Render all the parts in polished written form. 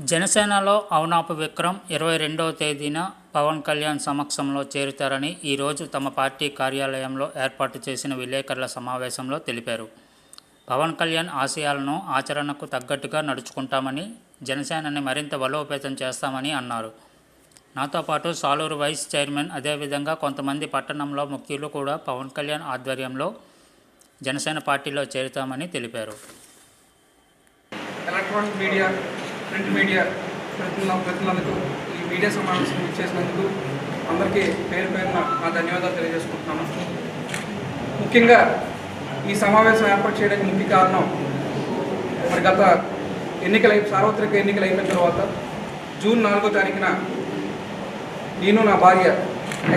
జనసేనలో అవనాపు విక్రమ్ 22వ తేదీన పవన్ కళ్యాణ్ సమక్షంలో చేరుతారని ఈరోజు తమ పార్టీ కార్యాలయంలో ఏర్పాటు చేసిన విలేకరుల సమావేశంలో తెలిపారు. పవన్ కళ్యాణ్ ఆశయాలను ఆచరణకు తగ్గట్టుగా నడుచుకుంటామని, జనసేనని మరింత బలోపేతం చేస్తామని అన్నారు. నాతో పాటు సాలూరు వైస్ చైర్మన్, అదేవిధంగా కొంతమంది పట్టణంలో ముఖ్యులు కూడా పవన్ కళ్యాణ్ ఆధ్వర్యంలో జనసేన పార్టీలో చేరుతామని తెలిపారు. ఎలక్ట్రానిక్ మీడియా, ప్రింట్ మీడియా ప్రతినిధులకు ఈ మీడియా సమావేశం ఇచ్చేసినందుకు అందరికీ పేరు పేరున నా ధన్యవాదాలు తెలియజేసుకుంటున్నాను. ముఖ్యంగా ఈ సమావేశం ఏర్పాటు చేయడానికి ముఖ్య కారణం, మరి గత సార్వత్రిక ఎన్నికలు అయిపోయిన తర్వాత జూన్ 4వ తారీఖున నేను, నా భార్య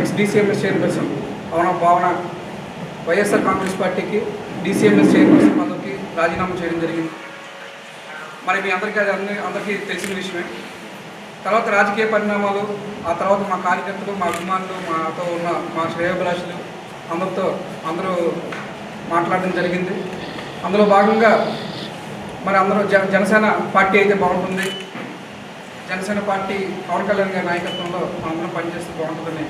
ఎక్స్-DCMS చైర్పర్సన్ భావన వైఎస్ఆర్ కాంగ్రెస్ పార్టీకి DCMS చైర్పర్సన్ పదవికి రాజీనామా చేయడం జరిగింది. మరి మీ అందరికీ తెలిసిన విషయమే. తర్వాత రాజకీయ పరిణామాలు, ఆ తర్వాత మా కార్యకర్తలు, మా అభిమానులు, మాతో ఉన్న మా శ్రేయోభిలాషులు అందరూ మాట్లాడడం జరిగింది. అందులో భాగంగా మరి అందరూ జనసేన పార్టీ అయితే బాగుంటుంది, జనసేన పార్టీ పవన్ కళ్యాణ్ గారి నాయకత్వంలో మనందరం పనిచేస్తే బాగుంటుందని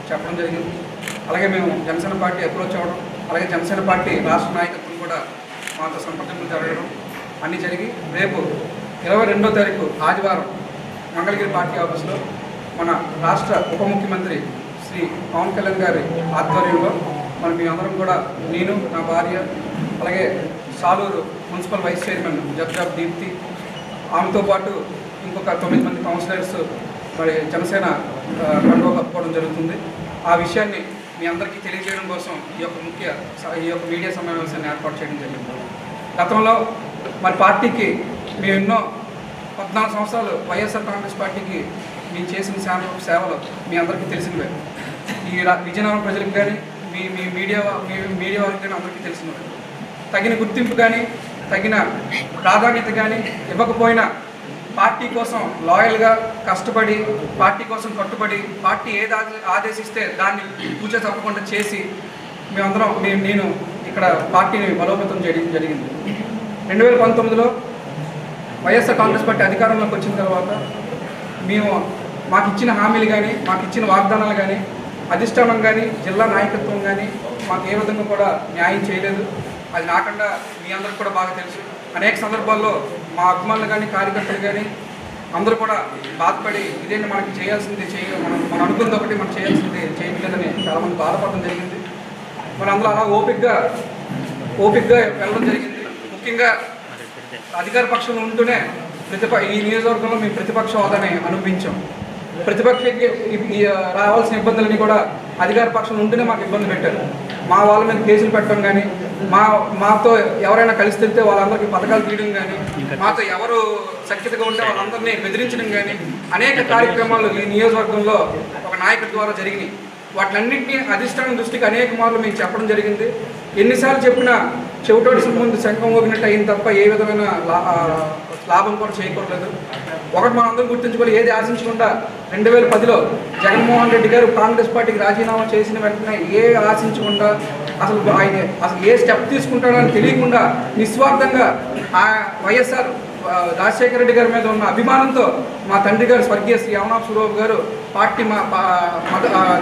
చెప్పడం జరిగింది. అలాగే మేము జనసేన పార్టీ అప్రోచ్ అవ్వడం, అలాగే జనసేన పార్టీ రాష్ట్ర నాయకత్వం కూడా మాతో సంప్రదింపులు జరగడం అన్నీ జరిగి రేపు 22వ తారీఖు ఆదివారం మంగళగిరి పార్టీ ఆఫీస్లో మన రాష్ట్ర ఉప ముఖ్యమంత్రి శ్రీ పవన్ కళ్యాణ్ గారి ఆధ్వర్యంలో మీ అందరం కూడా, నేను, నా భార్య, అలాగే సాలూరు మున్సిపల్ వైస్ చైర్మన్ జబ్జాబ్ దీప్తి, ఆమెతో పాటు ఇంకొక 9 మంది కౌన్సిలర్స్ మరి జనసేన కండువా కప్పుకోవడం జరుగుతుంది. ఆ విషయాన్ని మీ అందరికీ తెలియజేయడం కోసం ఈ యొక్క మీడియా సమావేశాన్ని ఏర్పాటు చేయడం జరిగింది. గతంలో మరి పార్టీకి మేము ఎన్నో 14 సంవత్సరాలు వైఎస్ఆర్ కాంగ్రెస్ పార్టీకి మేము చేసిన సేవలు మీ అందరికీ తెలిసినవే. ఈ విజయనగరం ప్రజలకు కానీ, మీ మీడియా వారికి కానీ అందరికీ తెలిసినవే. తగిన గుర్తింపు కానీ, తగిన ప్రాధాన్యత కానీ ఇవ్వకపోయినా పార్టీ కోసం లాయల్గా కష్టపడి, పార్టీ కోసం కట్టుబడి, పార్టీ ఏది ఆదేశిస్తే దాన్ని పూజ తప్పకుండా చేసి నేను ఇక్కడ పార్టీని బలోపేతం చేయడం జరిగింది. 2019లో వైఎస్ఆర్ కాంగ్రెస్ పార్టీ అధికారంలోకి వచ్చిన తర్వాత మాకు ఇచ్చిన హామీలు కానీ, మాకు ఇచ్చిన వాగ్దానాలు కానీ, అధిష్టానం కానీ, జిల్లా నాయకత్వం కానీ మాకు ఏ విధంగా కూడా న్యాయం చేయలేదు. అది నాకన్నా మీ అందరికి కూడా బాగా తెలుసు. అనేక సందర్భాల్లో మా అభిమానులు కానీ, కార్యకర్తలు కానీ అందరూ కూడా బాధపడి, ఇదేంటి మనకి చేయాల్సింది మనం అనుకుంది ఒకటి, మనం చేయాల్సింది చేయలేదని చాలామంది బాధపడడం జరిగింది. మరి అందులో అలా ఓపికగా వెళ్ళడం జరిగింది. ముఖ్యంగా అధికార పక్షంలో ఉంటూనే ఈ నియోజకవర్గంలో మేము ప్రతిపక్ష హోదాని అనుభవించాం. ప్రతిపక్షకి రావాల్సిన ఇబ్బందులని కూడా అధికార పక్షంలో ఉంటూనే మాకు ఇబ్బంది పెట్టారు. మా వాళ్ళ మీద కేసులు పెట్టడం కానీ, మాతో ఎవరైనా కలిసి తిరిగితే వాళ్ళందరికీ పథకాలు తీయడం కానీ, మాతో ఎవరు సఖ్యతగా ఉంటే వాళ్ళందరినీ బెదిరించడం కానీ అనేక కార్యక్రమాలు ఈ నియోజకవర్గంలో ఒక నాయకుడి ద్వారా జరిగినాయి. వాటిలన్నింటినీ అధిష్టానం దృష్టికి అనేక మార్లు మేము చెప్పడం జరిగింది. ఎన్నిసార్లు చెప్పినా చెవిటోడి ముందు శంఖం ఊగినట్టు అయింది తప్ప ఏ విధమైన లాభం కూడా చేయకూడలేదు. ఒకటి మనం అందరం గుర్తుంచుకోవాలి, ఏది ఆశించకుండా 2010లో జగన్మోహన్ రెడ్డి గారు కాంగ్రెస్ పార్టీకి రాజీనామా చేసిన వెంటనే ఆశించకుండా అసలు ఏ స్టెప్ తీసుకుంటాడని తెలియకుండా నిస్వార్థంగా వైఎస్ఆర్ రాజశేఖర రెడ్డి గారి మీద ఉన్న అభిమానంతో మా తండ్రి గారు స్వర్గీయ శ్రీ అవనాపు సురబాబు గారు పార్టీ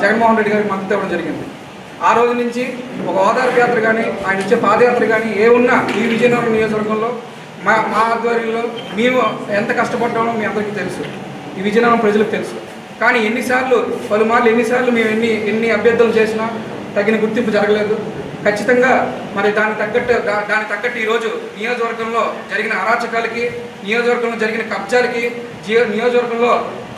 జగన్మోహన్ రెడ్డి గారికి మద్దతు ఇవ్వడం జరిగింది. ఆ రోజు నుంచి ఒక ఓదార్పు యాత్ర కానీ, ఆయన ఇచ్చే పాదయాత్ర కానీ ఉన్నా ఈ విజయనగరం నియోజకవర్గంలో మా ఆధ్వర్యంలో మేము ఎంత కష్టపడ్డామో మీ అందరికీ తెలుసు, ఈ విజయనగరం ప్రజలకు తెలుసు. కానీ పలుమార్లు ఎన్నిసార్లు మేము ఎన్ని అభ్యర్థనలు చేసినా తగిన గుర్తింపు జరగలేదు. ఖచ్చితంగా మరి దానికి తగ్గట్టు ఈరోజు నియోజకవర్గంలో జరిగిన అరాచకాలకి, నియోజకవర్గంలో జరిగిన కబ్జాలకి, నియోజకవర్గంలో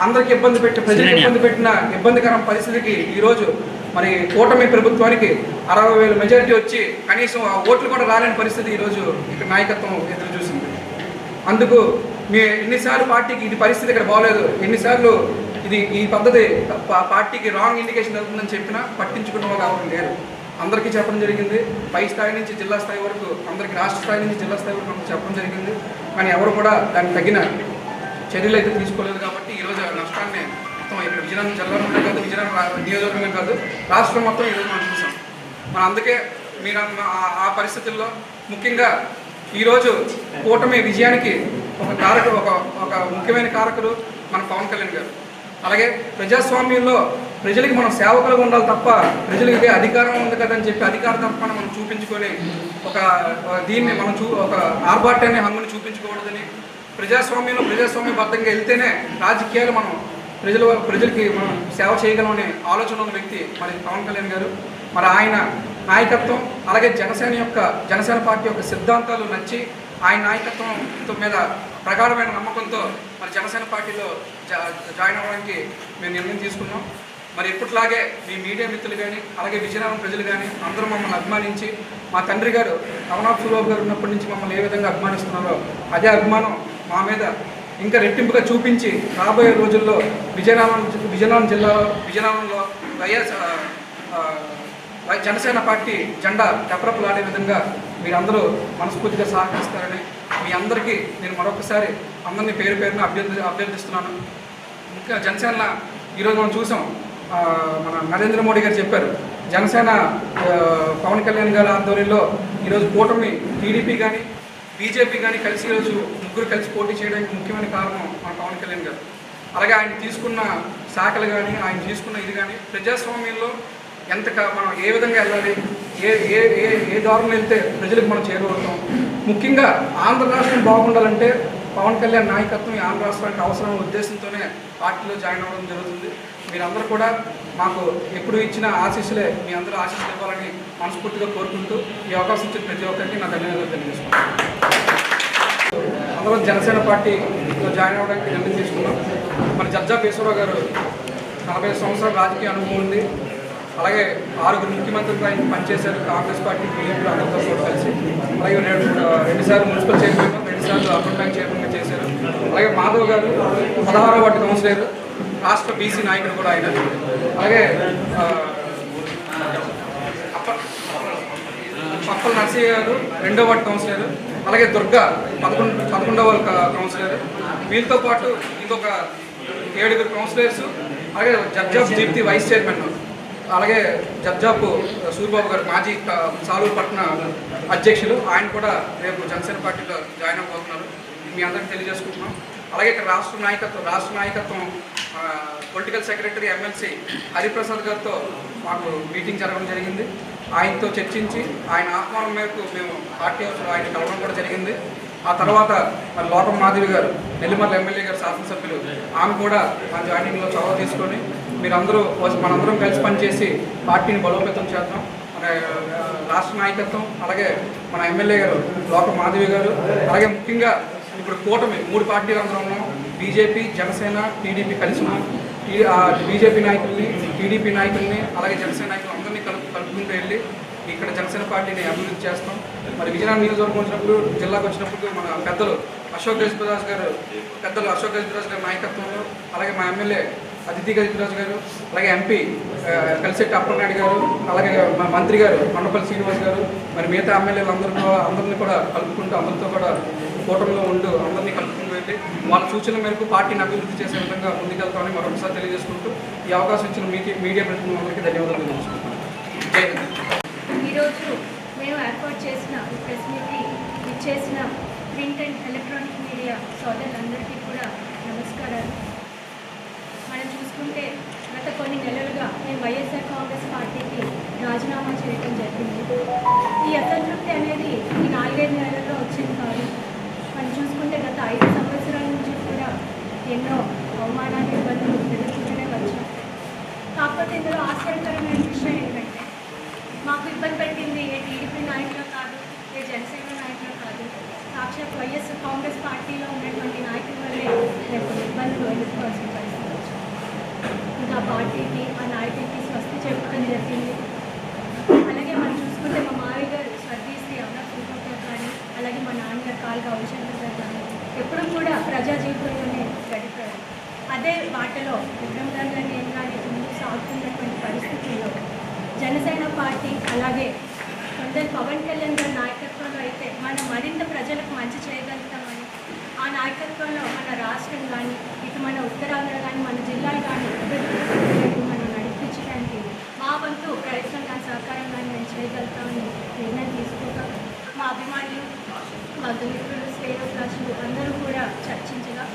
అందరికీ ప్రజలకు ఇబ్బంది పెట్టిన ఇబ్బందికర పరిస్థితికి ఈరోజు మరి కూటమి ప్రభుత్వానికి 60,000 మెజారిటీ వచ్చి కనీసం ఆ ఓట్లు కూడా రాలేని పరిస్థితి ఈరోజు ఇక్కడ నాయకత్వం ఎదురు చూసింది. అందుకు ఎన్నిసార్లు పార్టీకి ఇది పరిస్థితి ఇక్కడ బాగోలేదు, ఎన్నిసార్లు ఈ పద్ధతి పార్టీకి రాంగ్ ఇండికేషన్ అవుతుందని చెప్పినా పట్టించుకున్న వాళ్ళు ఎవరు లేరు. అందరికీ చెప్పడం జరిగింది. పై స్థాయి నుంచి జిల్లా స్థాయి వరకు, అందరికీ రాష్ట్ర స్థాయి నుంచి జిల్లా స్థాయి వరకు మనకు చెప్పడం జరిగింది. కానీ ఎవరు కూడా దానికి తగిన చర్యలు అయితే తీసుకోలేదు. కాబట్టి ఈరోజు నష్టాన్ని మొత్తం ఇక్కడ విజయనగరం జిల్లాలోనే కాదు, విజయనగరం నియోజకవర్గమే కాదు, రాష్ట్రం మొత్తం ఈరోజు మనం చూసాం. మనం అందుకే మీరు ఆ పరిస్థితుల్లో ముఖ్యంగా ఈరోజు కూటమి విజయానికి ఒక ముఖ్యమైన కారకులు మన పవన్ కళ్యాణ్ గారు. అలాగే ప్రజాస్వామ్యంలో ప్రజలకి మనం సేవకులుగా ఉండాలి తప్ప ప్రజలకి అధికారం ఉంది కదని చెప్పి అధికార తరఫున మనం చూపించుకొని దీన్ని మనం ఒక ఆర్భాటాన్ని హంగుని చూపించుకోవడదని, ప్రజాస్వామ్యబద్ధంగా వెళ్తేనే రాజకీయాలు మనం ప్రజలకి మనం సేవ చేయగలమనే ఆలోచన ఉన్న వ్యక్తి మరి పవన్ కళ్యాణ్ గారు. మరి ఆయన నాయకత్వం అలాగే జనసేన పార్టీ యొక్క సిద్ధాంతాలు నచ్చి ఆయన నాయకత్వం మీద ప్రగాఢమైన నమ్మకంతో మరి జనసేన పార్టీలో జాయిన్ అవ్వడానికి మేము నిర్ణయం తీసుకున్నాం. మరి ఎప్పటిలాగే మీ మీడియా మిత్రులు కానీ అలాగే విజయనగరం ప్రజలు కానీ అందరూ మమ్మల్ని అభిమానించి మా తండ్రి గారు రమణాథ్ సుబాబు గారు ఉన్నప్పటి నుంచి మమ్మల్ని ఏ విధంగా అభిమానిస్తున్నారో అదే అభిమానం మా మీద ఇంకా రెట్టింపుగా చూపించి రాబోయే రోజుల్లో విజయనగరంలో జనసేన పార్టీ జెండా రెపరెపలాడే విధంగా మీరందరూ మనస్ఫూర్తిగా సహకరిస్తారని మీ అందరికీ నేను మరొకసారి అందరినీ పేరు పేరున అభ్యర్థిస్తున్నాను. ఇంకా జనసేన ఈరోజు మనం చూసాం, మన నరేంద్ర మోడీ గారు చెప్పారు, జనసేన పవన్ కళ్యాణ్ గారి ఆధ్వర్యంలో ఈరోజు కూటమి టీడీపీ కానీ బీజేపీ కానీ కలిసి ఈరోజు ముగ్గురు కలిసి పోటీ చేయడానికి ముఖ్యమైన కారణం మన పవన్ కళ్యాణ్ గారు. అలాగే ఆయన తీసుకున్న శాఖలు కానీ ఆయన తీసుకున్న ఇది కానీ ప్రజాస్వామ్యంలో మనం ఏ విధంగా వెళ్ళాలి, ఏ దారుణం వెళ్తే ప్రజలకు మనం చేరువవుతాం. ముఖ్యంగా ఆంధ్ర రాష్ట్రం బాగుండాలంటే పవన్ కళ్యాణ్ నాయకత్వం ఈ ఆంధ్ర రాష్ట్రానికి అవసరమైన ఉద్దేశంతోనే పార్టీలో జాయిన్ అవ్వడం జరుగుతుంది. మీరందరూ కూడా మాకు ఎప్పుడు ఇచ్చిన ఆశీస్సులే మీ అందరూ ఆశీస్సులు ఇవ్వాలని మనస్ఫూర్తిగా కోరుకుంటూ ఈ అవకాశం ఇచ్చిన ప్రతి ఒక్కరికి నా ధన్యవాదాలు తెలియజేసుకుంటాను. అందరూ జనసేన పార్టీలో జాయిన్ అవ్వడానికి నిర్ణయం తీసుకున్నాం. మరి జడ్జా పేశ్వరరావు గారు 40 సంవత్సరాల రాజకీయ అనుభవం ఉంది. అలాగే 6 ముఖ్యమంత్రులు ఆయన పనిచేశారు కాంగ్రెస్ పార్టీ బీజేపీ అందరితో కూడా కలిసి. అలాగే 2 సార్లు మున్సిపల్ చైర్మన్, 2 సార్లు అర్బన్ బ్యాంక్ చైర్మన్గా చేశారు. అలాగే మాధవ్ గారు 16వ వార్డు కౌన్సిలర్, రాష్ట్ర బీసీ నాయకుడు కూడా ఆయన. అలాగే పప్పల నరసయ్య గారు 2వ వార్డు కౌన్సిలర్. అలాగే దుర్గా 11వ కౌన్సిలర్. వీళ్ళతో పాటు ఇంకొక 7 కౌన్సిలర్స్. అలాగే జడ్జాఫ్ దీప్తి వైస్ చైర్మన్. అలాగే జడ్జాపు సూర్యబాబు గారు మాజీ సాలూరు పట్టణ అధ్యక్షులు, ఆయన కూడా రేపు జనసేన పార్టీలో జాయిన్ అవ్వబోతున్నారు. మీ అందరికీ తెలియజేసుకుంటున్నాం. అలాగే ఇక్కడ రాష్ట్ర నాయకత్వం పొలిటికల్ సెక్రటరీ ఎమ్మెల్సీ హరిప్రసాద్ గారితో మాకు మీటింగ్ జరగడం జరిగింది. ఆయనతో చర్చించి ఆయన ఆహ్వానం మేరకు మేము పార్టీ ఆయన కలవడం కూడా జరిగింది. ఆ తర్వాత మరి లోకం మాధవి గారు నెల్లిమర్ల ఎమ్మెల్యే గారు శాసనసభ్యులు, ఆమె కూడా మా జాయినింగ్లో చొరవ తీసుకొని మనందరం కలిసి పనిచేసి పార్టీని బలోపేతం చేద్దాం. మన రాష్ట్ర నాయకత్వం అలాగే మన ఎమ్మెల్యే గారు లోకం మాధవి గారు, అలాగే ముఖ్యంగా ఇప్పుడు కూటమి 3 పార్టీలు అందరం ఉన్నాం. బీజేపీ, జనసేన, టీడీపీ కలిసి ఉన్నాం. బీజేపీ నాయకుల్ని, టీడీపీ నాయకుల్ని అలాగే జనసేన నాయకులు అందరినీ కలుపుకుంటూ వెళ్ళి ఇక్కడ జనసేన పార్టీని అభివృద్ధి చేస్తాం. మరి విజయనగరం నియోజకవర్గం వచ్చినప్పుడు, జిల్లాకు వచ్చినప్పుడు మన పెద్దలు అశోక్ గజపతిరాజు గారి నాయకత్వంలో, అలాగే మా ఎమ్మెల్యే అదితి గజపతిరాజు గారు, అలాగే ఎంపీ కలిసెట్టి అప్పలనాయుడు గారు, అలాగే మా మంత్రి గారు కొండపల్లి శ్రీనివాస్ గారు, మరి మిగతా ఎమ్మెల్యేలు అందరినీ కూడా కలుపుకుంటూ అందరితో కూడా కూటమిలో ఉంటూ అందరినీ కలుపుకుంటూ వెళ్ళి వాళ్ళ సూచనల మేరకు పార్టీని అభివృద్ధి చేసే విధంగా ముందుకెళ్తామని మరొకసారి తెలియజేసుకుంటూ ఈ అవకాశం ఇచ్చిన మీడియా ప్రతినిధులందరికీ ధన్యవాదాలు తెలియజేసుకుంటున్నాను. ఈరోజు మేము ఏర్పాటు చేసిన ప్రెస్ మీట్కి ఇచ్చేసిన ప్రింట్ అండ్ ఎలక్ట్రానిక్ మీడియా సోదరులందరికీ కూడా నమస్కారాలు. మనం చూసుకుంటే గత కొన్ని నెలలుగా మేము వైఎస్ఆర్ కాంగ్రెస్ పార్టీకి రాజీనామా చేయడం జరిగింది. ఈ అసంతృప్తి అనేది ఈ 4-5 నెలల్లో వచ్చింది కాదు. మనం చూసుకుంటే గత 5 సంవత్సరాల నుంచి కూడా ఎన్నో అవమానాలు, ఇబ్బందులు ఎదుర్కొంటూనే వచ్చాం. కాకపోతే ఇందులో ఆశ్చర్యకరమైన విషయం ఏంటంటే మాకు ఇబ్బంది పెట్టింది ఏ టీడీపీ నాయకులు కాదు, ఏ జనసేన నాయకులు కాదు, సాక్షాత్ వైఎస్ఆర్ కాంగ్రెస్ పార్టీలో ఉన్నటువంటి నాయకుల వల్లే మేము ఇబ్బందులు ఎదుర్కోవాల్సిన పరిస్థితి వచ్చింది. ఇంకా పార్టీకి ఆ నాయకుడికి స్వస్తి చెప్పడం జరిగింది. అలాగే మనం చూసుకుంటే మా మావి గారు స్వర్గీయ శ్రీ రమణాథ్ సుబాబు గారు కానీ, అలాగే మా నాన్నగారు కాలుగా రవిశంకర్ గారు కానీ ఎప్పుడూ కూడా ప్రజా జీవితంలోనే గడిపారు. అదే వాటిలో విక్రమ్ గారు కానీ నేను కానీ ముందుకు సాగుతున్నటువంటి పరిస్థితుల్లో జనసేన పార్టీ అలాగే కొందరు పవన్ కళ్యాణ్ గారి నాయకత్వంలో అయితే మనం మరింత ప్రజలకు మంచి చేయగలుగుతామని, ఆ నాయకత్వంలో మన రాష్ట్రం కానీ ఇటు మన ఉత్తరాంధ్ర కానీ మన జిల్లాలు కానీ అభివృద్ధి మనం నడిపించడానికి మా వంతు ప్రయత్నం కానీ సహకారం కానీ మేము చేయగలుగుతామని నిర్ణయం తీసుకుంటాం. మా అభిమానులు బంధుమిత్రులు శ్రేయోభిలాషులు అందరూ కూడా చర్చించగా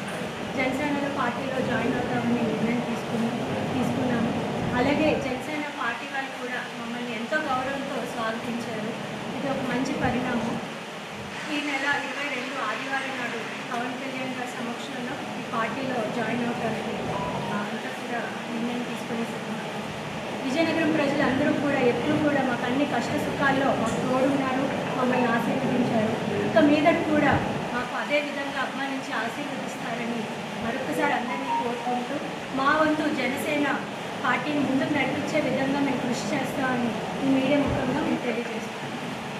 జనసేన పార్టీలో జాయిన్ అవుతామని నిర్ణయం తీసుకున్నాము. అలాగే జనసేన పార్టీ వాళ్ళు కూడా మమ్మల్ని ఎంతో గౌరవంతో స్వాగతించారు. ఇది ఒక మంచి పరిణామం. ఈ నెల 22 ఆదివారం నాడు పవన్ కళ్యాణ్ గారి సమక్షంలో ఈ పార్టీలో జాయిన్ అవడానికి అంతా కూడా నిర్ణయం తీసుకుని విజయనగరం ప్రజలందరూ కూడా ఎప్పుడూ కూడా మాకు అన్ని కష్ట సుఖాల్లో మాకు తోడున్నారు, మమ్మల్ని ఆశీర్వదించారు. ఇక మీదట కూడా మాకు అదే విధంగా అభిమానించి ఆశీర్వదిస్తారని మరొకసారి అందరినీ కోరుకుంటూ మా వంతు జనసేన పార్టీని ముందుకు నడిపించే విధంగా మేము కృషి చేస్తామని ఈ మీడియా ముఖంగా మేము